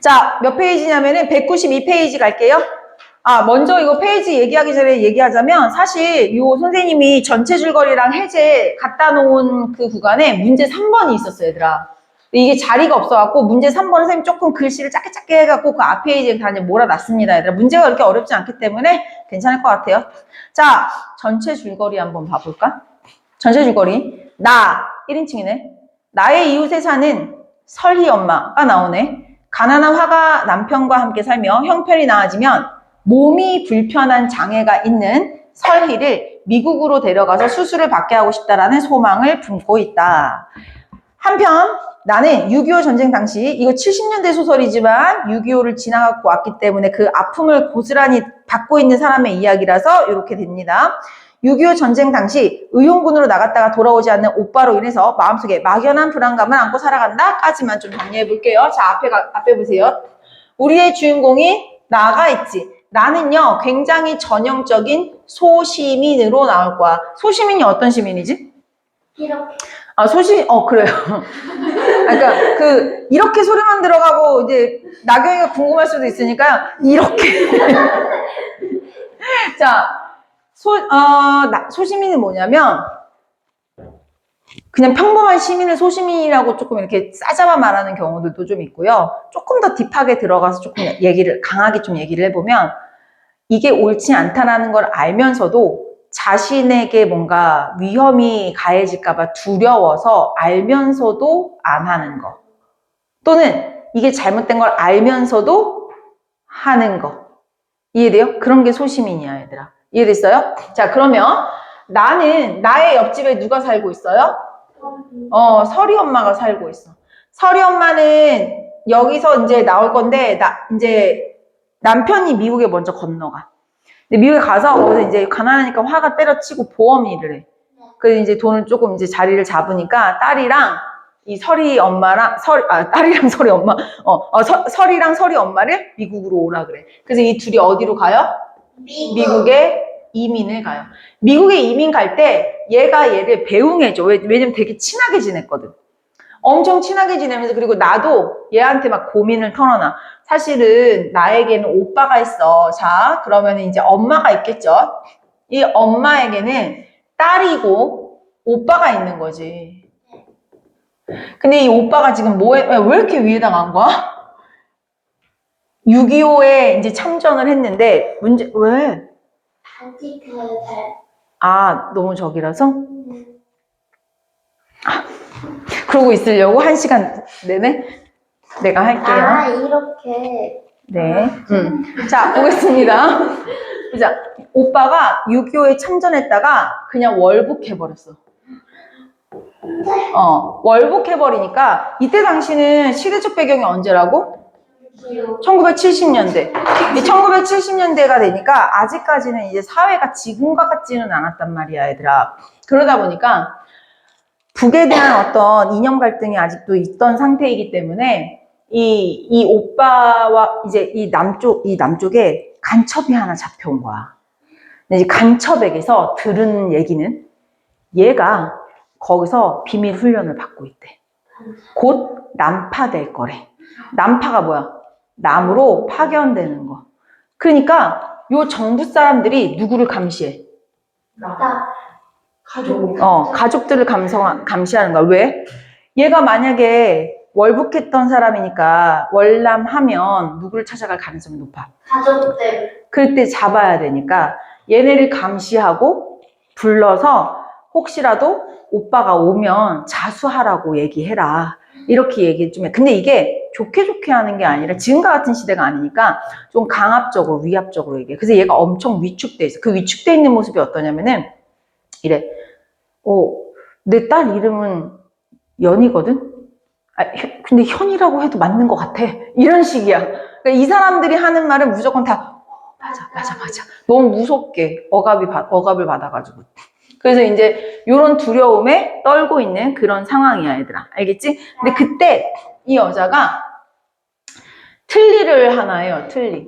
자, 몇 페이지냐면은 192페이지 갈게요. 아, 먼저 이거 페이지 얘기하기 전에 얘기하자면 사실 요 선생님이 전체 줄거리랑 해제 갖다 놓은 그 구간에 문제 3번이 있었어요, 얘들아. 이게 자리가 없어갖고 문제 3번은 선생님 조금 글씨를 작게 해갖고 그 앞 페이지에 다 몰아놨습니다, 얘들아. 문제가 그렇게 어렵지 않기 때문에 괜찮을 것 같아요. 자, 전체 줄거리 한번 봐볼까? 전체 줄거리. 나, 1인칭이네. 나의 이웃에 사는 설희 엄마가 나오네. 가난한 화가 남편과 함께 살며 형편이 나아지면 몸이 불편한 장애가 있는 설희를 미국으로 데려가서 수술을 받게 하고 싶다라는 소망을 품고 있다. 한편 나는 6.25 전쟁 당시, 이거 70년대 소설이지만 6.25를 지나갖고 왔기 때문에 그 아픔을 고스란히 받고 있는 사람의 이야기라서 이렇게 됩니다. 6.25 전쟁 당시 의용군으로 나갔다가 돌아오지 않는 오빠로 인해서 마음속에 막연한 불안감을 안고 살아간다 까지만 좀 정리해 볼게요. 자, 앞에 보세요. 우리의 주인공이 나가 있지. 나는요 굉장히 전형적인 소시민으로 나올 거야. 소시민이 어떤 시민이지? 이렇게. 아, 그래요. 그러니까 이렇게 소리만 들어가고 이제 나경이가 궁금할 수도 있으니까요. 이렇게. 자, 소시민은 뭐냐면 그냥 평범한 시민을 소시민이라고 조금 이렇게 싸잡아 말하는 경우들도 좀 있고요. 조금 더 딥하게 들어가서 조금 강하게 좀 얘기를 해보면 이게 옳지 않다라는 걸 알면서도 자신에게 뭔가 위험이 가해질까봐 두려워서 알면서도 안 하는 거. 또는 이게 잘못된 걸 알면서도 하는 거. 이해돼요? 그런 게 소시민이야, 얘들아. 이해됐어요? 자, 그러면 나의 옆집에 누가 살고 있어요? 설희 엄마가 살고 있어. 설희 엄마는 여기서 이제 나올 건데, 이제 남편이 미국에 먼저 건너가. 근데 미국에 가서 거기서 이제 가난하니까 화가 때려치고 보험 일을 해. 그래서 이제 돈을 조금 이제 자리를 잡으니까 딸이랑 이 설희 엄마랑 딸이랑 설희 엄마, 설이랑 설희 엄마를 미국으로 오라 그래. 그래서 이 둘이 어디로 가요? 미국에 이민을 가요. 미국에 이민 갈 때 얘가 얘를 배웅해줘. 왜냐면 되게 친하게 지냈거든. 엄청 친하게 지내면서 그리고 나도 얘한테 막 고민을 털어놔. 사실은 나에게는 오빠가 있어. 자, 그러면 이제 엄마가 있겠죠. 이 엄마에게는 딸이고 오빠가 있는 거지. 근데 이 오빠가 지금 왜 이렇게 위에다 간 거야? 6.25에 이제 참전을 했는데 왜? 아, 너무 저기라서? 그러고 있으려고 1시간 내내? 내가 할게요. 아, 이렇게. 네. 자, 보겠습니다. 자, 오빠가 6.25에 참전했다가 그냥 월북해버렸어. 월북해버리니까 이때 당시는 시대적 배경이 언제라고? 1970년대. 1970년대가 되니까 아직까지는 이제 사회가 지금과 같지는 않았단 말이야, 얘들아. 그러다 보니까 북에 대한 어떤 이념 갈등이 아직도 있던 상태이기 때문에 이 오빠와 이제 이 남쪽에 간첩이 하나 잡혀온 거야. 근데 이제 간첩에게서 들은 얘기는 얘가 거기서 비밀 훈련을 받고 있대. 곧 난파될 거래. 난파가 뭐야? 남으로 파견되는 거. 그러니까 요 정부 사람들이 누구를 감시해? 가족들을 감시하는 거야. 왜? 얘가 만약에 월북했던 사람이니까 월남하면 누구를 찾아갈 가능성이 높아? 가족들. 그때 잡아야 되니까 얘네를 감시하고 불러서 혹시라도 오빠가 오면 자수하라고 얘기해라. 이렇게 얘기 좀 해. 근데 이게 좋게 하는 게 아니라 지금과 같은 시대가 아니니까 좀 강압적으로 위압적으로 얘기해. 그래서 얘가 엄청 위축돼 있어. 그 위축돼 있는 모습이 어떠냐면은 이래. 내 딸 이름은 연이거든? 근데 현이라고 해도 맞는 것 같아. 이런 식이야. 그러니까 이 사람들이 하는 말은 무조건 다 맞아. 너무 무섭게 억압을 받아가지고. 그래서 이제 이런 두려움에 떨고 있는 그런 상황이야, 얘들아. 알겠지? 근데 그때 이 여자가 틀니를 하나 해요, 틀니.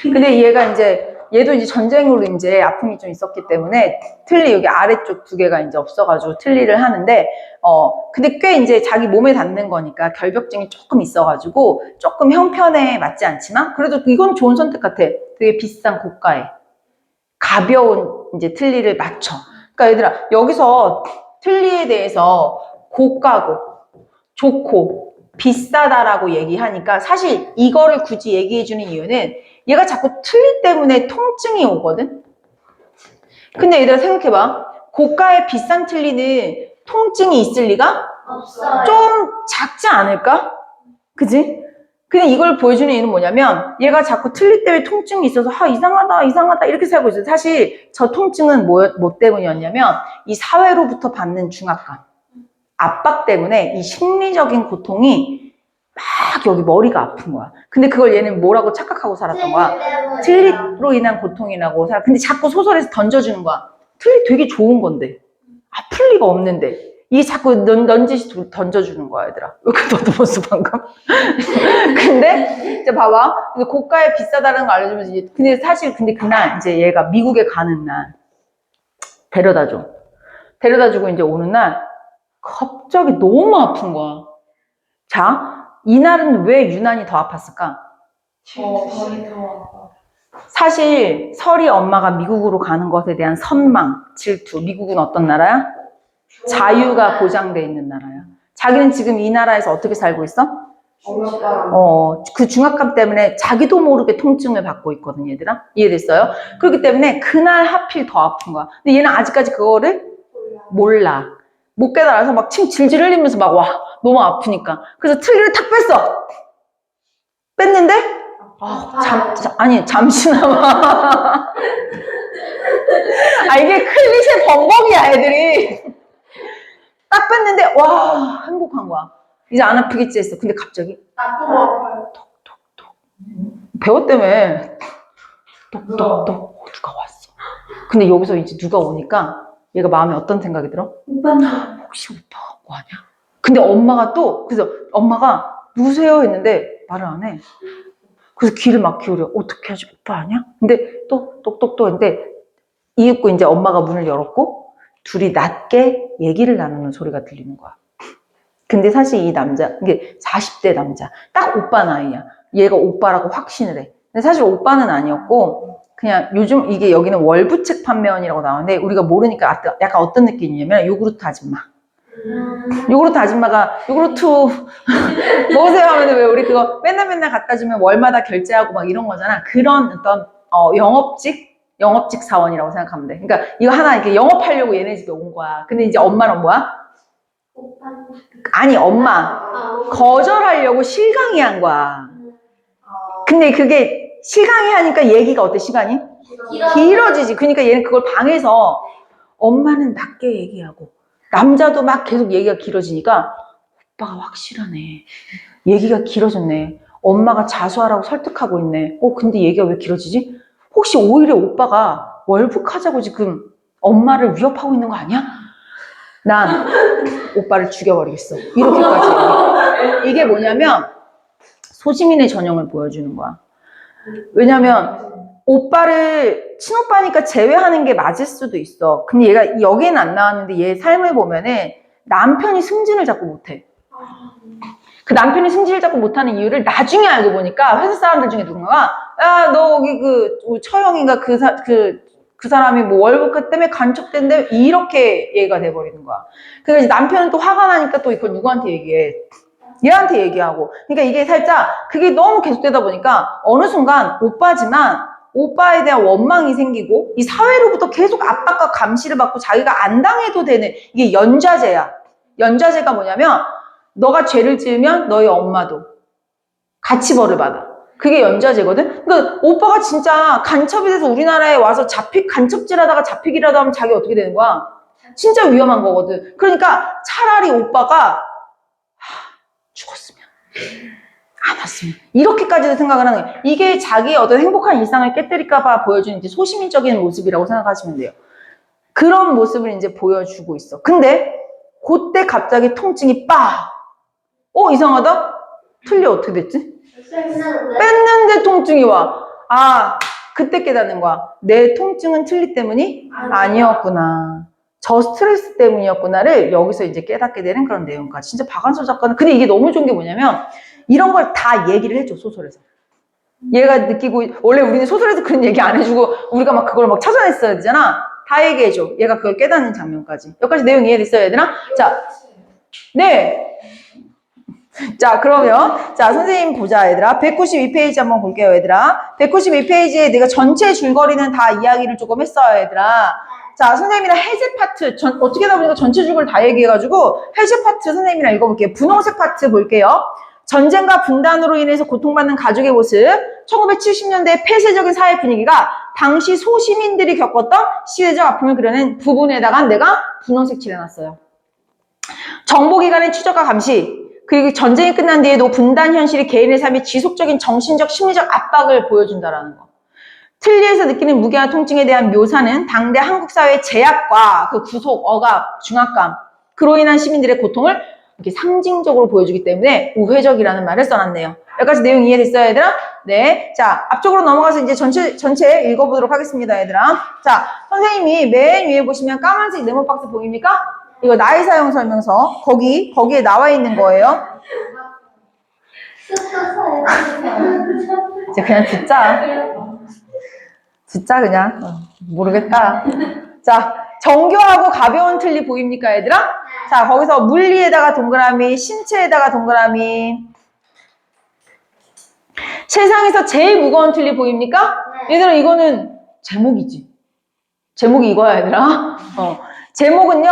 근데 얘가 이제 얘도 이제 전쟁으로 이제 아픔이 좀 있었기 때문에 틀니 여기 아래쪽 두 개가 이제 없어가지고 틀니를 하는데, 근데 꽤 이제 자기 몸에 닿는 거니까 결벽증이 조금 있어가지고 조금 형편에 맞지 않지만 그래도 이건 좋은 선택 같아. 되게 비싼 고가에 가벼운 이제 틀니를 맞춰. 그러니까 얘들아, 여기서 틀니에 대해서 고가고 좋고 비싸다라고 얘기하니까 사실 이거를 굳이 얘기해주는 이유는 얘가 자꾸 틀니 때문에 통증이 오거든. 근데 얘들아 생각해봐. 고가의 비싼 틀니는 통증이 있을 리가 없어요. 좀 작지 않을까? 그지? 그냥 이걸 보여주는 이유는 뭐냐면 얘가 자꾸 틀니 때문에 통증이 있어서 이상하다 이렇게 살고 있어요. 사실 저 통증은 뭐 때문이었냐면 이 사회로부터 받는 중압감, 압박 때문에 이 심리적인 고통이 막 여기 머리가 아픈 거야. 근데 그걸 얘는 뭐라고 착각하고 살았던 거야? 틀니로 인한 고통이라고 살아. 근데 자꾸 소설에서 던져주는 거야. 틀니 되게 좋은 건데 아플 리가 없는데 이게 자꾸 넌지시 던져주는 거야, 얘들아. 왜 이렇게 너도 방금? 근데 이제 봐봐. 고가에 비싸다는 거 알려주면서 이제 근데 그날 이제 얘가 미국에 가는 날 데려다주고 이제 오는 날 갑자기 너무 아픈 거야. 자, 이날은 왜 유난히 더 아팠을까? 머리 더 사실 설이 엄마가 미국으로 가는 것에 대한 선망, 질투. 미국은 어떤 나라야? 자유가 보장돼 있는 나라야. 자기는 지금 이 나라에서 어떻게 살고 있어? 엄마가 그 중압감 때문에 자기도 모르게 통증을 받고 있거든, 얘들아. 이해됐어요? 그렇기 때문에 그날 하필 더 아픈 거야. 근데 얘는 아직까지 그거를 몰라. 못 깨달아서 막 침 질질 흘리면서 막 와, 너무 아프니까. 그래서 틀니를 탁 뺐어. 뺐는데 잠시나마. 이게 클리셰 범벅이야, 애들이. 딱 뺐는데 와, 행복한 거야. 이제 안 아프겠지 했어. 근데 갑자기 나도 아파요. 배웠다며. 똑똑똑 누가 왔어. 근데 여기서 이제 누가 오니까 얘가 마음에 어떤 생각이 들어? 혹시 오빠가 뭐 하냐? 근데 엄마가 그래서 엄마가 누구세요? 했는데 말을 안 해. 그래서 귀를 막 기울여. 어떻게 하지? 오빠 아니야? 근데 또 똑똑똑 했는데 이윽고 이제 엄마가 문을 열었고 둘이 낮게 얘기를 나누는 소리가 들리는 거야. 근데 사실 이 남자, 이게 40대 남자, 딱 오빠 나이야. 얘가 오빠라고 확신을 해. 근데 사실 오빠는 아니었고 그냥 요즘 이게 여기는 월부책 판매원이라고 나오는데 우리가 모르니까 약간 어떤 느낌이냐면 요구르트 아줌마. 요구르트 아줌마가 요구르트 먹으세요 하면 왜 우리 그거 맨날 갖다 주면 월마다 결제하고 막 이런 거잖아. 그런 어떤 영업직 사원이라고 생각하면 돼. 그러니까 이거 하나 이렇게 영업하려고 얘네 집에 온 거야. 근데 이제 엄마는 뭐야? 아니 엄마 거절하려고 실강이 한 거야. 근데 그게 실강이 하니까 얘기가 어때? 시간이? 길어지지. 그러니까 얘는 그걸 방해서 엄마는 낮게 얘기하고 남자도 막 계속 얘기가 길어지니까 오빠가 확실하네. 얘기가 길어졌네. 엄마가 자수하라고 설득하고 있네. 근데 얘기가 왜 길어지지? 혹시 오히려 오빠가 월북하자고 지금 엄마를 위협하고 있는 거 아니야? 난 오빠를 죽여버리겠어. 이렇게까지. 이게 뭐냐면 소지민의 전형을 보여주는 거야. 왜냐면 오빠를 친오빠니까 제외하는 게 맞을 수도 있어. 근데 얘가 여기는 안 나왔는데 얘 삶을 보면은 남편이 승진을 자꾸 못해. 그 남편이 승진을 자꾸 못하는 이유를 나중에 알고 보니까 회사 사람들 중에 누군가가 야, 너 여기 처형인가 그 사람이 뭐 월북 때문에 간첩된데 이렇게 얘가 돼버리는 거야. 그래서 남편은 또 화가 나니까 또 이걸 누구한테 얘기해? 얘한테 얘기하고. 그러니까 이게 살짝 그게 너무 계속되다 보니까 어느 순간 오빠지만 오빠에 대한 원망이 생기고 이 사회로부터 계속 압박과 감시를 받고 자기가 안 당해도 되는 이게 연좌제야. 연좌제가 뭐냐면 너가 죄를 지으면 너희 엄마도 같이 벌을 받아. 그게 연좌제거든? 그러니까 오빠가 진짜 간첩이 돼서 우리나라에 와서 간첩질 하다가 잡히기라도 하면 자기 어떻게 되는 거야? 진짜 위험한 거거든. 그러니까 차라리 오빠가 죽었으면 안 왔으면 이렇게까지도 생각을 하는 거예요. 이게 자기의 어떤 행복한 일상을 깨뜨릴까봐 보여주는 이제 소시민적인 모습이라고 생각하시면 돼요. 그런 모습을 이제 보여주고 있어. 근데 그때 갑자기 통증이 빡! 이상하다? 틀리 어떻게 됐지? 뺐는데 통증이 와. 그때 깨닫는 거야. 내 통증은 틀니 때문이 아니었구나. 저 스트레스 때문이었구나를 여기서 이제 깨닫게 되는 그런 내용까지. 진짜 박한서 작가는, 근데 이게 너무 좋은 게 뭐냐면, 이런 걸 다 얘기를 해줘, 소설에서. 얘가 느끼고, 원래 우리는 소설에서 그런 얘기 안 해주고, 우리가 막 그걸 막 찾아냈어야 되잖아. 다 얘기해줘. 얘가 그걸 깨닫는 장면까지. 여기까지 내용 이해됐어요, 얘들아? 자, 네. 자, 그러면, 자, 선생님 보자, 얘들아. 192페이지 한번 볼게요, 얘들아. 192페이지에 내가 전체 줄거리는 다 이야기를 조금 했어요, 얘들아. 자, 선생님이랑 해제 파트, 어떻게 하다 보니까 전체 줄거리 다 얘기해가지고, 해제 파트 선생님이랑 읽어볼게요. 분홍색 파트 볼게요. 전쟁과 분단으로 인해서 고통받는 가족의 모습, 1970년대 폐쇄적인 사회 분위기가 당시 소시민들이 겪었던 시대적 아픔을 그려낸 부분에다가 내가 분홍색 칠해놨어요. 정보기관의 추적과 감시, 그리고 전쟁이 끝난 뒤에도 분단 현실이 개인의 삶에 지속적인 정신적, 심리적 압박을 보여준다라는 거. 틀니에서 느끼는 무게와 통증에 대한 묘사는 당대 한국 사회의 제약과 그 구속, 억압, 중압감, 그로 인한 시민들의 고통을 이렇게 상징적으로 보여주기 때문에 우회적이라는 말을 써놨네요. 여기까지 내용 이해됐어요, 얘들아? 네. 자, 앞쪽으로 넘어가서 이제 전체 읽어보도록 하겠습니다, 얘들아. 자, 선생님이 맨 위에 보시면 까만색 네모 박스 보입니까? 이거 나의 사용 설명서. 거기에 나와 있는 거예요. 이제 그냥 듣자 그냥. 모르겠다. 자, 정교하고 가벼운 틀니 보입니까, 얘들아? 자, 거기서 물리에다가 동그라미, 신체에다가 동그라미. 세상에서 제일 무거운 틀니 보입니까? 얘들아, 이거는 제목이지. 제목이 이거야, 얘들아. 제목은요,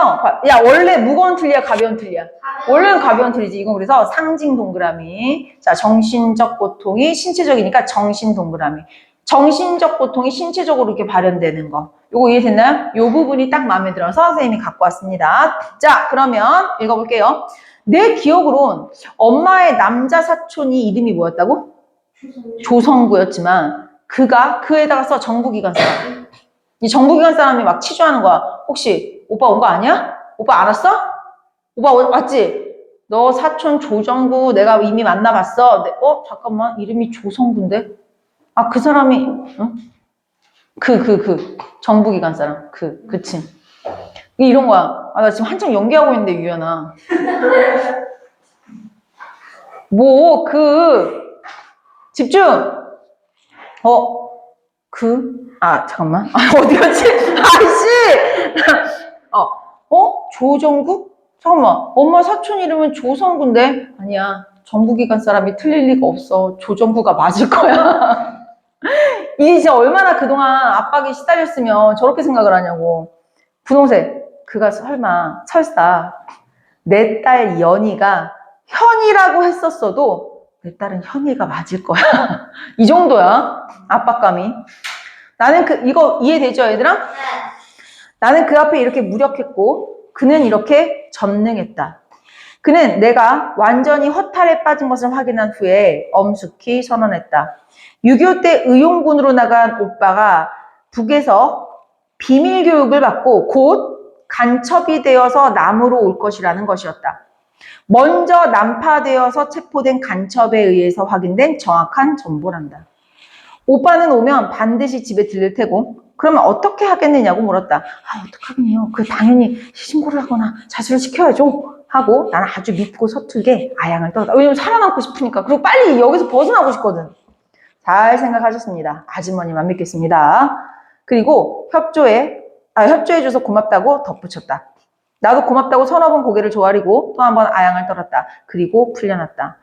야, 원래 무거운 틀니야, 가벼운 틀니야? 원래는 가벼운 틀이지. 이건 그래서 상징 동그라미. 자, 정신적 고통이 신체적이니까 정신 동그라미. 정신적 고통이 신체적으로 이렇게 발현되는 거. 요거 이해됐나요? 요 부분이 딱 마음에 들어서 선생님이 갖고 왔습니다. 자, 그러면 읽어볼게요. 내 기억으론 엄마의 남자 사촌이 이름이 뭐였다고? 조성구였지만 그에다가 써 정부기관 사람. 이 정부기관 사람이 막 치조하는 거야. 혹시 오빠 온 거 아니야? 오빠 알았어? 오빠 왔지? 너 사촌 조정구 내가 이미 만나봤어. 잠깐만, 이름이 조성구인데? 아, 그 사람이, 응? 정부기관 사람. 그치. 이런 거야. 아, 나 지금 한참 연기하고 있는데, 유연아. 집중! 잠깐만. 어디 갔지? 아이씨! 조정구? 잠깐만. 엄마 사촌 이름은 조성구인데? 아니야. 정부기관 사람이 틀릴 리가 없어. 조정구가 맞을 거야. 이게 진짜 얼마나 그동안 압박에 시달렸으면 저렇게 생각을 하냐고. 분홍색. 그가 설사 내 딸 연희가 현이라고 했었어도 내 딸은 현이가 맞을 거야. 이 정도야. 압박감이. 나는 이거 이해되죠, 얘들아? 네. 나는 그 앞에 이렇게 무력했고 그는 이렇게 전능했다. 그는 내가 완전히 허탈에 빠진 것을 확인한 후에 엄숙히 선언했다. 6.25 때 의용군으로 나간 오빠가 북에서 비밀 교육을 받고 곧 간첩이 되어서 남으로 올 것이라는 것이었다. 먼저 난파되어서 체포된 간첩에 의해서 확인된 정확한 정보란다. 오빠는 오면 반드시 집에 들릴 테고 그러면 어떻게 하겠느냐고 물었다. 어떡하겠네요. 당연히 신고를 하거나 자수를 시켜야죠. 하고 나는 아주 밉고 서툴게 아양을 떨었다. 왜냐면 살아남고 싶으니까. 그리고 빨리 여기서 벗어나고 싶거든. 잘 생각하셨습니다. 아주머니만 믿겠습니다. 그리고 협조해줘서 고맙다고 덧붙였다. 나도 고맙다고 서너 번 고개를 조아리고 또 한 번 아양을 떨었다. 그리고 풀려났다.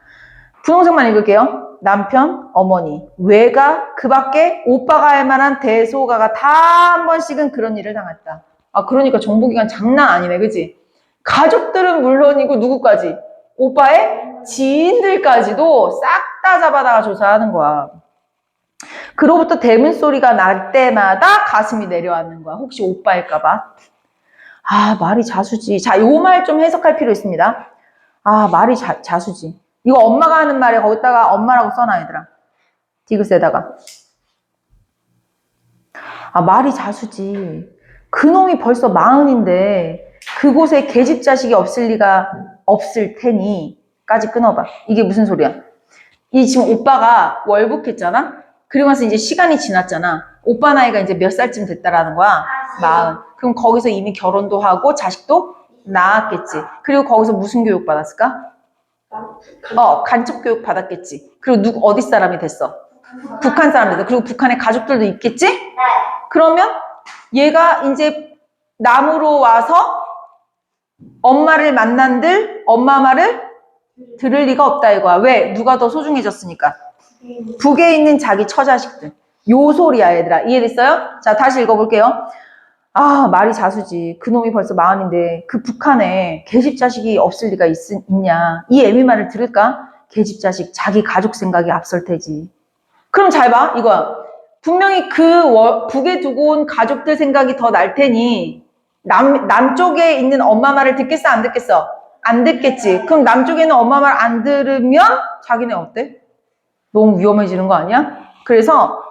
분홍색만 읽을게요. 남편, 어머니, 외가, 그 밖에 오빠가 할 만한 대소가가 다 한 번씩은 그런 일을 당했다. 그러니까 정보기관 장난 아니네, 그치? 가족들은 물론이고 누구까지? 오빠의 지인들까지도 싹 다 잡아다가 조사하는 거야. 그로부터 대문 소리가 날 때마다 가슴이 내려앉는 거야. 혹시 오빠일까봐. 말이 자수지. 자, 요 말 좀 해석할 필요 있습니다. 말이 자수지. 이거 엄마가 하는 말에 거기다가 엄마라고 써놔, 얘들아. 디귿에다가. 말이 자수지. 그놈이 벌써 40인데 그곳에 계집 자식이 없을 리가 없을 테니 까지 끊어봐. 이게 무슨 소리야? 이 지금 오빠가 월북했잖아? 그리고 나서 이제 시간이 지났잖아. 오빠 나이가 이제 몇 살쯤 됐다라는 거야? 40. 그럼 거기서 이미 결혼도 하고 자식도 낳았겠지. 그리고 거기서 무슨 교육 받았을까? 간첩 교육 받았겠지. 그리고 어디 사람이 됐어? 북한 사람이 됐어. 그리고 북한에 가족들도 있겠지? 네. 그러면 얘가 이제 남으로 와서 엄마를 만난들 엄마 말을 들을 리가 없다 이거야. 왜? 누가 더 소중해졌으니까. 북에 있는 자기 처자식들. 요 소리야 얘들아. 이해됐어요? 자 다시 읽어볼게요. 아 말이 자수지. 그놈이 벌써 40인데 그 북한에 계집자식이 없을 리가 있냐. 이 애미 말을 들을까? 계집자식 자기 가족 생각이 앞설 테지. 그럼 잘 봐 이거야. 분명히 북에 두고 온 가족들 생각이 더 날 테니 남쪽에 있는 엄마 말을 듣겠어 안 듣겠어? 안 듣겠지. 그럼 남쪽에는 엄마 말 안 들으면 자기네 어때? 너무 위험해지는 거 아니야? 그래서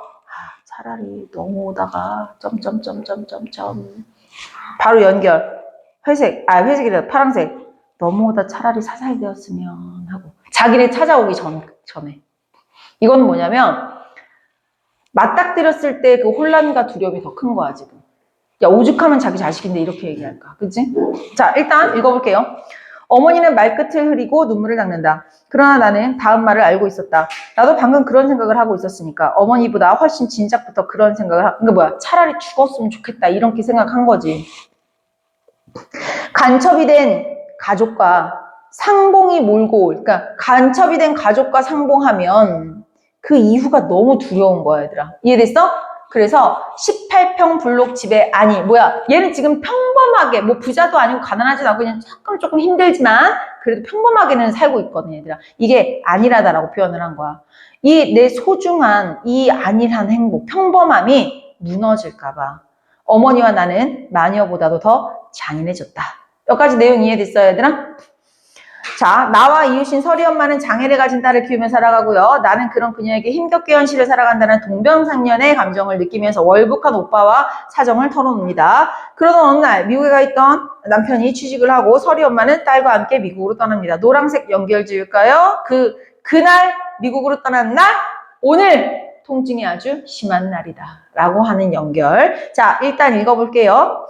차라리 넘어오다가 점점점점점점 바로 연결. 회색이라 파란색. 넘어오다 차라리 사살이 되었으면 하고 자기네 찾아오기 전에. 이건 뭐냐면 맞닥뜨렸을 때 그 혼란과 두려움이 더 큰 거야 지금. 야 오죽하면 자기 자식인데 이렇게 얘기할까. 그치? 자 일단 읽어볼게요. 어머니는 말끝을 흐리고 눈물을 닦는다. 그러나 나는 다음 말을 알고 있었다. 나도 방금 그런 생각을 하고 있었으니까 어머니보다 훨씬 진작부터 그런 생각을 그러니까 뭐야 차라리 죽었으면 좋겠다 이렇게 생각한 거지. 간첩이 된 가족과 상봉이 몰고 그러니까 간첩이 된 가족과 상봉하면 그 이후가 너무 두려운 거야 얘들아. 이해됐어? 그래서 18평 블록 집에 얘는 지금 평범하게 뭐 부자도 아니고 가난하지도 않고 그냥 조금 힘들지만 그래도 평범하게는 살고 있거든 얘들아. 이게 안일하다라고 표현을 한 거야. 이 내 소중한 이 안일한 행복 평범함이 무너질까 봐 어머니와 나는 마녀보다도 더 잔인해졌다. 여기까지 내용 이해됐어요 얘들아? 자, 나와 이웃인 서리 엄마는 장애를 가진 딸을 키우며 살아가고요. 나는 그런 그녀에게 힘겹게 현실을 살아간다는 동병상련의 감정을 느끼면서 월북한 오빠와 사정을 털어놓습니다. 그러던 어느 날 미국에 가 있던 남편이 취직을 하고 서리 엄마는 딸과 함께 미국으로 떠납니다. 노란색 연결 지을까요? 그날 미국으로 떠난 날 오늘 통증이 아주 심한 날이다 라고 하는 연결. 자, 일단 읽어볼게요.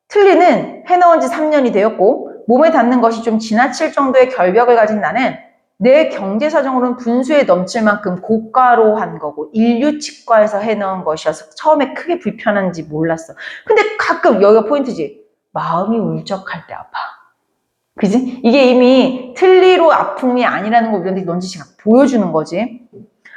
틀니는 해놓은 지 3년이 되었고 몸에 닿는 것이 좀 지나칠 정도의 결벽을 가진 나는 내 경제 사정으로는 분수에 넘칠 만큼 고가로 한 거고 인류치과에서 해놓은 것이어서 처음에 크게 불편한지 몰랐어. 근데 가끔 여기가 포인트지. 마음이 울적할 때 아파. 그지? 이게 이미 틀니로 아픔이 아니라는 걸 우리한테 넌지시가 보여주는 거지.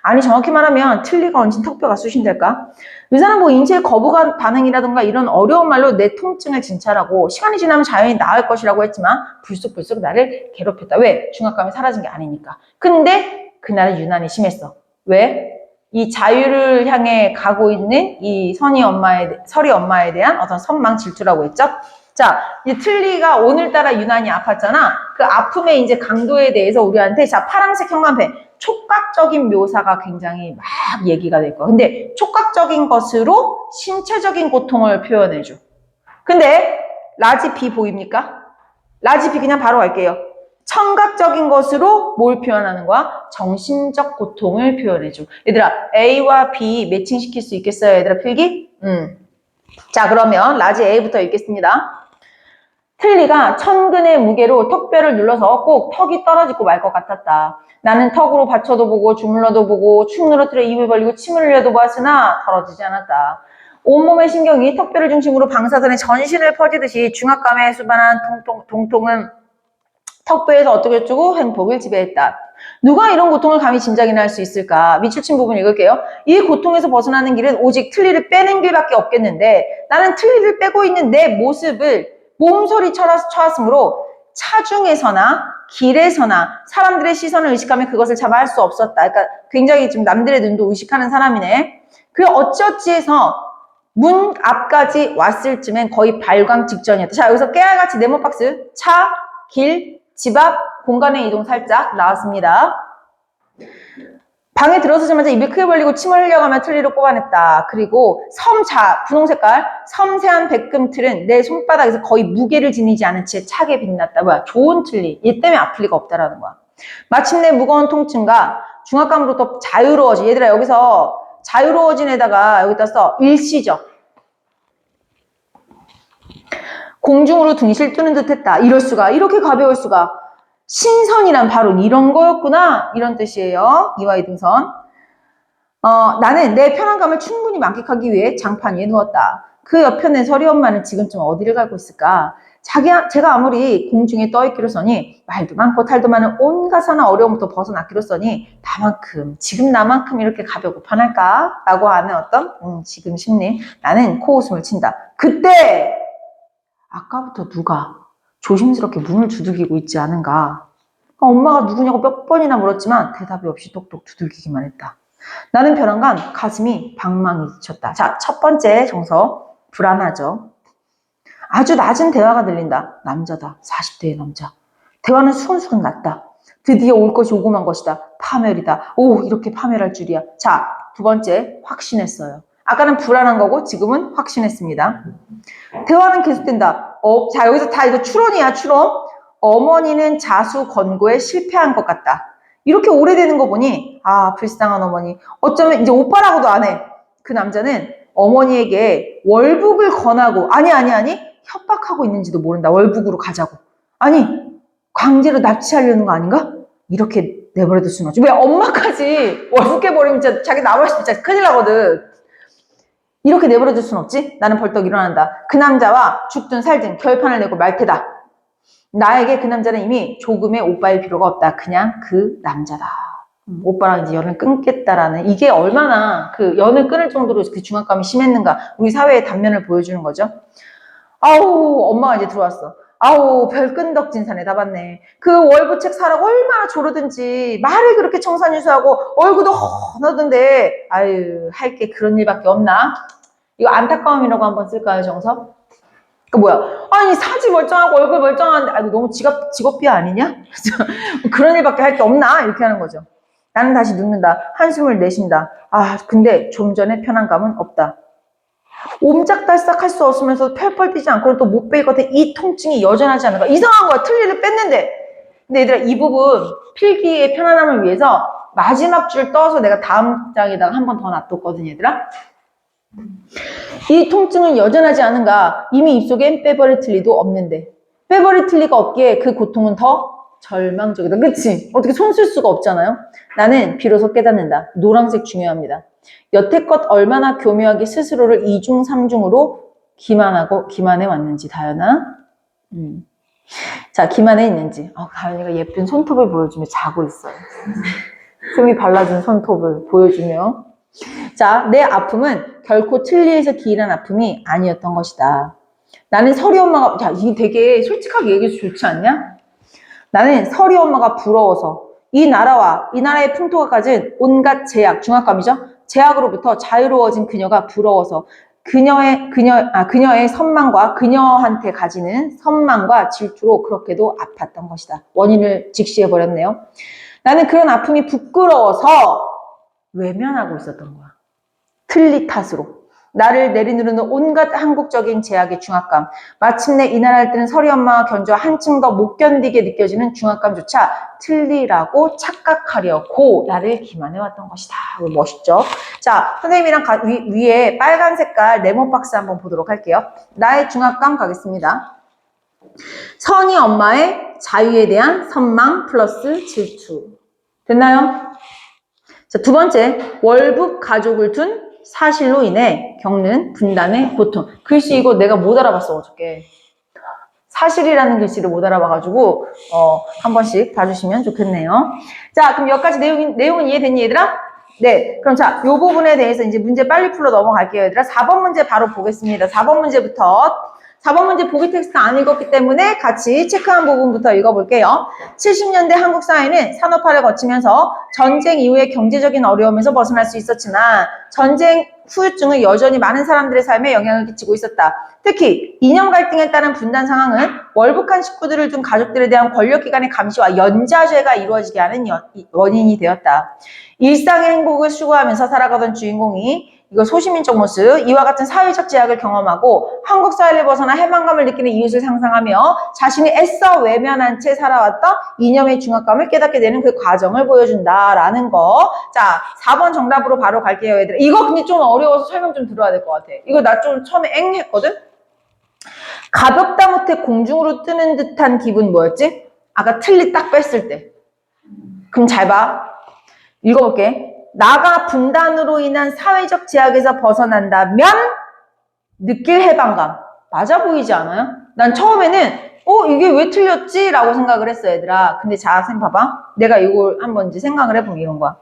아니 정확히 말하면 틀니가 얹힌 턱뼈가 쑤신달까? 의사는 뭐 인체의 거부감 반응이라든가 이런 어려운 말로 내 통증을 진찰하고 시간이 지나면 자연히 나을 것이라고 했지만 불쑥 나를 괴롭혔다. 왜? 중압감이 사라진 게 아니니까. 근데 그날은 유난히 심했어. 왜? 이 자유를 향해 가고 있는 이 서리 엄마에 대한 어떤 선망 질투라고 했죠? 자, 이 틀니가 오늘따라 유난히 아팠잖아. 그 아픔의 이제 강도에 대해서 우리한테 자 파란색 형광펜 촉각적인 묘사가 굉장히 막 얘기가 될 거야. 근데 촉각적인 것으로 신체적인 고통을 표현해줘. 근데 라지 B 보입니까? 라지 B 그냥 바로 갈게요. 청각적인 것으로 뭘 표현하는 거야? 정신적 고통을 표현해줘. 얘들아 A와 B 매칭시킬 수 있겠어요? 얘들아 필기? 자 그러면 라지 A부터 읽겠습니다. 틀니가 천근의 무게로 턱뼈를 눌러서 꼭 턱이 떨어지고 말 것 같았다. 나는 턱으로 받쳐도 보고 주물러도 보고 축 늘어뜨려 입을 벌리고 침을 흘려도 보았으나 털어지지 않았다. 온몸의 신경이 턱뼈를 중심으로 방사선에 전신을 퍼지듯이 중압감에 수반한 동통은 턱뼈에서 어떻게 주고 횡폭을 지배했다. 누가 이런 고통을 감히 짐작이나 할 수 있을까? 밑줄 친 부분 읽을게요. 이 고통에서 벗어나는 길은 오직 틀니를 빼는 길밖에 없겠는데 나는 틀니를 빼고 있는 내 모습을 몸소리 쳐왔으므로 차중에서나 길에서나 사람들의 시선을 의식하며 그것을 참아할 수 없었다. 그러니까 굉장히 좀 남들의 눈도 의식하는 사람이네. 그 어찌어찌해서 문 앞까지 왔을 쯤엔 거의 발광 직전이었다. 자 여기서 깨알같이 네모박스 차, 길, 집 앞 공간의 이동 살짝 나왔습니다. 방에 들어서자마자 입을 크게 벌리고 침을 흘려가며 틀니로 뽑아냈다. 그리고 분홍 색깔 섬세한 백금틀은 내 손바닥에서 거의 무게를 지니지 않은 채 차게 빛났다. 뭐야? 좋은 틀니. 얘 때문에 아플 리가 없다라는 거야. 마침내 무거운 통증과 중압감으로부터 자유로워지. 얘들아 여기서 자유로워진에다가 여기다 써. 일시적. 공중으로 둥실 뜨는 듯 했다. 이럴 수가. 이렇게 가벼울 수가. 신선이란 바로 이런 거였구나. 이런 뜻이에요. 이와 이등선. 나는 내 편안감을 충분히 만끽하기 위해 장판 위에 누웠다. 그 옆편에 서리 엄마는 지금쯤 어디를 가고 있을까? 제가 아무리 공중에 떠있기로서니 말도 많고 탈도 많은 온갖 사나 어려움부터 벗어났기로서니 지금 나만큼 이렇게 가볍고 편할까? 라고 하는 어떤 지금 심리. 나는 코웃음을 친다. 그때 아까부터 누가 조심스럽게 문을 두들기고 있지 않은가? 엄마가 누구냐고 몇 번이나 물었지만 대답이 없이 똑똑 두들기기만 했다. 나는 변환간 가슴이 방망이 쳤다. 자, 첫 번째 정서. 불안하죠. 아주 낮은 대화가 들린다. 남자다. 40대의 남자. 대화는 수근수근 낮다. 드디어 올 것이 오고만 것이다. 파멸이다. 오, 이렇게 파멸할 줄이야. 자, 두 번째. 확신했어요. 아까는 불안한 거고 지금은 확신했습니다. 대화는 계속된다. 자, 여기서 다 이거 추론이야, 추론. 어머니는 자수 권고에 실패한 것 같다. 이렇게 오래되는 거 보니 불쌍한 어머니. 어쩌면 이제 오빠라고도 안 해. 그 남자는 어머니에게 월북을 권하고 아니 협박하고 있는지도 모른다. 월북으로 가자고. 아니 강제로 납치하려는 거 아닌가? 이렇게 내버려둘 수는 없지. 왜 엄마까지 월북해버리면 진짜 자기 남아있으면 진짜 큰일 나거든. 이렇게 내버려둘 수는 없지. 나는 벌떡 일어난다. 그 남자와 죽든 살든 결판을 내고 말 테다. 나에게 그 남자는 이미 조금의 오빠일 필요가 없다. 그냥 그 남자다. 오빠랑 이제 연을 끊겠다라는, 이게 얼마나 그 연을 끊을 정도로 그 중압감이 심했는가. 우리 사회의 단면을 보여주는 거죠. 아우, 엄마가 이제 들어왔어. 아우, 별끈덕진산에 다 봤네. 그 월부책 사라고 얼마나 조르든지 말을 그렇게 청산유수하고 얼굴도 헌하던데, 아유, 할 게 그런 일밖에 없나? 이거 안타까움이라고 한번 쓸까요, 정서? 그 뭐야? 아니, 사지 멀쩡하고 얼굴 멀쩡한데, 아이고, 너무 직업비하 아니냐? 그런 일밖에 할 게 없나? 이렇게 하는 거죠. 나는 다시 눕는다. 한숨을 내쉰다. 근데 좀 전에 편안감은 없다. 옴짝달싹 할 수 없으면서 펄펄 뛰지 않고는 또 못 뺄 것 같아. 이 통증이 여전하지 않은가. 이상한 거야. 틀니를 뺐는데. 근데 얘들아, 이 부분 필기의 편안함을 위해서 마지막 줄 떠서 내가 다음 장에다가 한 번 더 놔뒀거든, 얘들아. 이 통증은 여전하지 않은가. 이미 입속엔 빼버릴 틀니도 없는데. 빼버릴 틀니가 없기에 그 고통은 더 절망적이다. 그치? 어떻게 손 쓸 수가 없잖아요. 나는 비로소 깨닫는다. 노란색 중요합니다. 여태껏 얼마나 교묘하게 스스로를 2중 3중으로 기만해 왔는지. 다현아. 자, 기만해 있는지. 다현이가 예쁜 손톱을 보여주며 자고 있어요. 틈이 발라준 손톱을 보여주며. 자, 내 아픔은 결코 틀니에서 기인한 아픔이 아니었던 것이다. 나는 서리 엄마가, 자, 이게 되게 솔직하게 얘기해서 좋지 않냐? 나는 서리 엄마가 부러워서 이 나라와 이 나라의 풍토가 가진 온갖 제약, 중압감이죠? 제약으로부터 자유로워진 그녀가 부러워서 그녀의 선망과 그녀한테 가지는 선망과 질투로 그렇게도 아팠던 것이다. 원인을 직시해버렸네요. 나는 그런 아픔이 부끄러워서 외면하고 있었던 거야. 틀니 탓으로. 나를 내리누르는 온갖 한국적인 제약의 중압감. 마침내 이 나라를 뜨는 서리 엄마와 견주어 한층 더 못 견디게 느껴지는 중압감조차 틀리라고 착각하려고 나를 기만해왔던 것이다. 멋있죠? 자, 선생님이랑 위에 빨간 색깔 네모 박스 한번 보도록 할게요. 나의 중압감 가겠습니다. 선이 엄마의 자유에 대한 선망 플러스 질투. 됐나요? 자, 두 번째, 월북 가족을 둔 사실로 인해 겪는 분단의 고통. 글씨 이거 내가 못 알아봤어, 어저께. 사실이라는 글씨를 못 알아봐가지고 한 번씩 봐주시면 좋겠네요. 자, 그럼 여기까지 내용은 이해됐니, 얘들아? 네, 그럼 자, 요 부분에 대해서 이제 문제 빨리 풀러 넘어갈게요, 얘들아. 4번 문제 바로 보겠습니다. 4번 문제부터. 4번 문제 보기 텍스트 안 읽었기 때문에 같이 체크한 부분부터 읽어볼게요. 70년대 한국 사회는 산업화를 거치면서 전쟁 이후의 경제적인 어려움에서 벗어날 수 있었지만 전쟁 후유증은 여전히 많은 사람들의 삶에 영향을 끼치고 있었다. 특히 이념 갈등에 따른 분단 상황은 월북한 식구들을 둔 가족들에 대한 권력기관의 감시와 연좌죄가 이루어지게 하는 원인이 되었다. 일상의 행복을 추구하면서 살아가던 주인공이 이거 소시민적 모습. 이와 같은 사회적 제약을 경험하고 한국 사회를 벗어나 해방감을 느끼는 이웃을 상상하며 자신이 애써 외면한 채 살아왔던 이념의 중압감을 깨닫게 되는 그 과정을 보여준다라는 거. 자, 4번 정답으로 바로 갈게요, 얘들아. 이거 근데 좀 어려워서 설명 좀 들어야 될 것 같아. 이거 나 좀 처음에 엥 했거든? 가볍다 못해 공중으로 뜨는 듯한 기분 뭐였지? 아까 틀리 딱 뺐을 때. 그럼 잘 봐. 읽어볼게. 나가 분단으로 인한 사회적 제약에서 벗어난다면 느낄 해방감. 맞아 보이지 않아요? 난 처음에는 이게 왜 틀렸지? 라고 생각을 했어, 얘들아. 근데 자, 쌤 봐봐. 내가 이걸 한번 이제 생각을 해보면 이런 거야.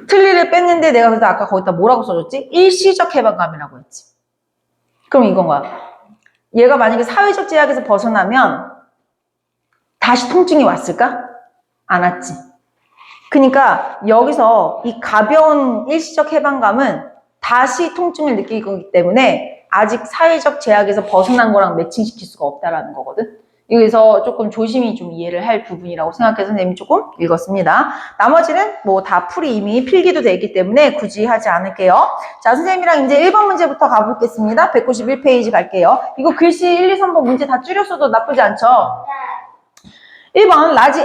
틀리를 뺐는데 내가 그래서 아까 거기다 뭐라고 써줬지? 일시적 해방감이라고 했지. 그럼 이건 거야. 얘가 만약에 사회적 제약에서 벗어나면 다시 통증이 왔을까? 안 왔지. 그러니까 여기서 이 가벼운 일시적 해방감은 다시 통증을 느낄 거기 때문에 아직 사회적 제약에서 벗어난 거랑 매칭시킬 수가 없다라는 거거든. 여기서 조금 조심히 좀 이해를 할 부분이라고 생각해서 선생님이 조금 읽었습니다. 나머지는 뭐 다 풀이 이미 필기도 돼 있기 때문에 굳이 하지 않을게요. 자, 선생님이랑 이제 1번 문제부터 가보겠습니다. 191페이지 갈게요. 이거 글씨 1, 2, 3번 문제 다 줄였어도 나쁘지 않죠? 1번 라지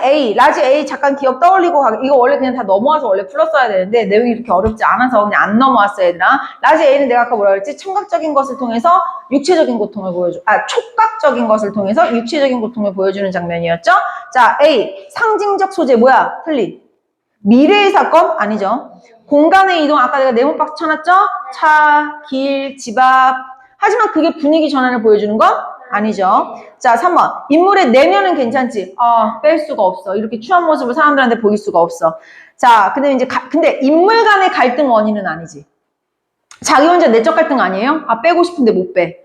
A 잠깐 기억 떠올리고 이거 원래 그냥 다 넘어와서 원래 풀었어야 되는데 내용이 이렇게 어렵지 않아서 그냥 안 넘어왔어 얘들아. 라지 A는 내가 아까 뭐라 그랬지? 청각적인 것을 통해서 육체적인 고통을 촉각적인 것을 통해서 육체적인 고통을 보여주는 장면이었죠. 자, A 상징적 소재 뭐야? 틀리. 미래의 사건? 아니죠. 공간의 이동 아까 내가 네모 박스 쳐놨죠? 차, 길, 집 앞. 하지만 그게 분위기 전환을 보여주는 건 아니죠. 자, 3번. 인물의 내면은 괜찮지? 뺄 수가 없어. 이렇게 추한 모습을 사람들한테 보일 수가 없어. 자, 근데 이제, 근데 인물 간의 갈등 원인은 아니지. 자기 혼자 내적 갈등 아니에요? 빼고 싶은데 못 빼.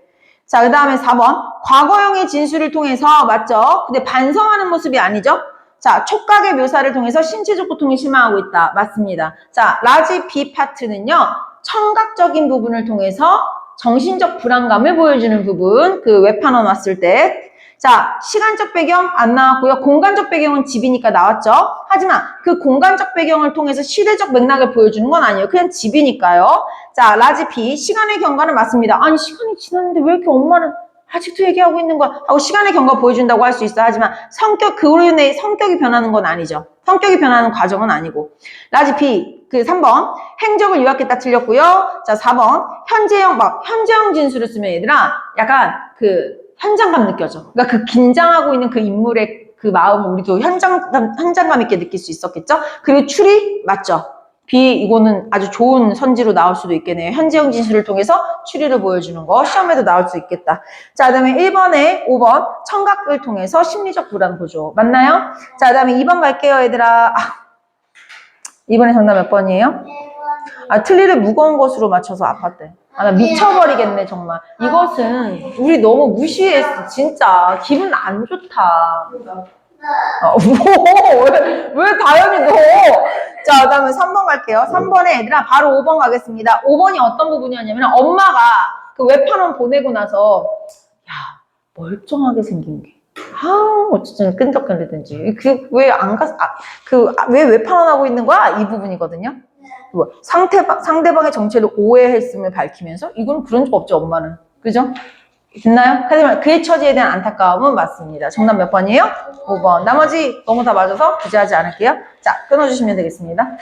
자, 그 다음에 4번. 과거형의 진술을 통해서, 맞죠? 근데 반성하는 모습이 아니죠? 자, 촉각의 묘사를 통해서 신체적 고통에 실망하고 있다. 맞습니다. 자, 라지 B 파트는요, 청각적인 부분을 통해서 정신적 불안감을 보여주는 부분, 그 웹판원 왔을 때. 자, 시간적 배경 안 나왔고요. 공간적 배경은 집이니까 나왔죠. 하지만 그 공간적 배경을 통해서 시대적 맥락을 보여주는 건 아니에요. 그냥 집이니까요. 자, 라지 B, 시간의 경과는 맞습니다. 아니, 시간이 지났는데 왜 이렇게 엄마는 아직도 얘기하고 있는 거야? 하고 시간의 경과 보여준다고 할 수 있어. 하지만 그로 인해 성격이 변하는 건 아니죠. 성격이 변하는 과정은 아니고. 라지 B, 그 3번 행적을 요약했다 틀렸고요. 자, 4번 현재형 진술을 쓰면 얘들아 약간 그 현장감 느껴져. 그러니까 그 긴장하고 있는 그 인물의 그 마음을 우리도 현장감 있게 느낄 수 있었겠죠. 그리고 추리 맞죠. B 이거는 아주 좋은 선지로 나올 수도 있겠네요. 현재형 진술을 통해서 추리를 보여주는 거 시험에도 나올 수 있겠다. 자, 그 다음에 1번에 5번 청각을 통해서 심리적 불안 보조 맞나요? 자, 그 다음에 2번 갈게요 얘들아. 이번에 정답 몇 번이에요? 틀리를 무거운 것으로 맞춰서 아팠대. 나 미쳐버리겠네 정말. 이것은 우리 너무 무시했어. 진짜 기분 안 좋다. 왜 다현이 너? 자, 그 다음에 3번 갈게요. 3번에 얘들아 바로 5번 가겠습니다. 5번이 어떤 부분이었냐면 엄마가 그 웹판원 보내고 나서 야 멀쩡하게 생긴 게 어쨌든 끈적거리든지 왜 안 갔어? 왜 웹판원 하고 있는 거야? 이 부분이거든요. 상대방의 정체를 오해했음을 밝히면서 이건 그런 적 없죠 엄마는. 그죠? 됐나요? 하지만 그의 처지에 대한 안타까움은 맞습니다. 정답 몇 번이에요? 5번. 나머지 너무 다 맞아서 부재하지 않을게요. 자, 끊어주시면 되겠습니다.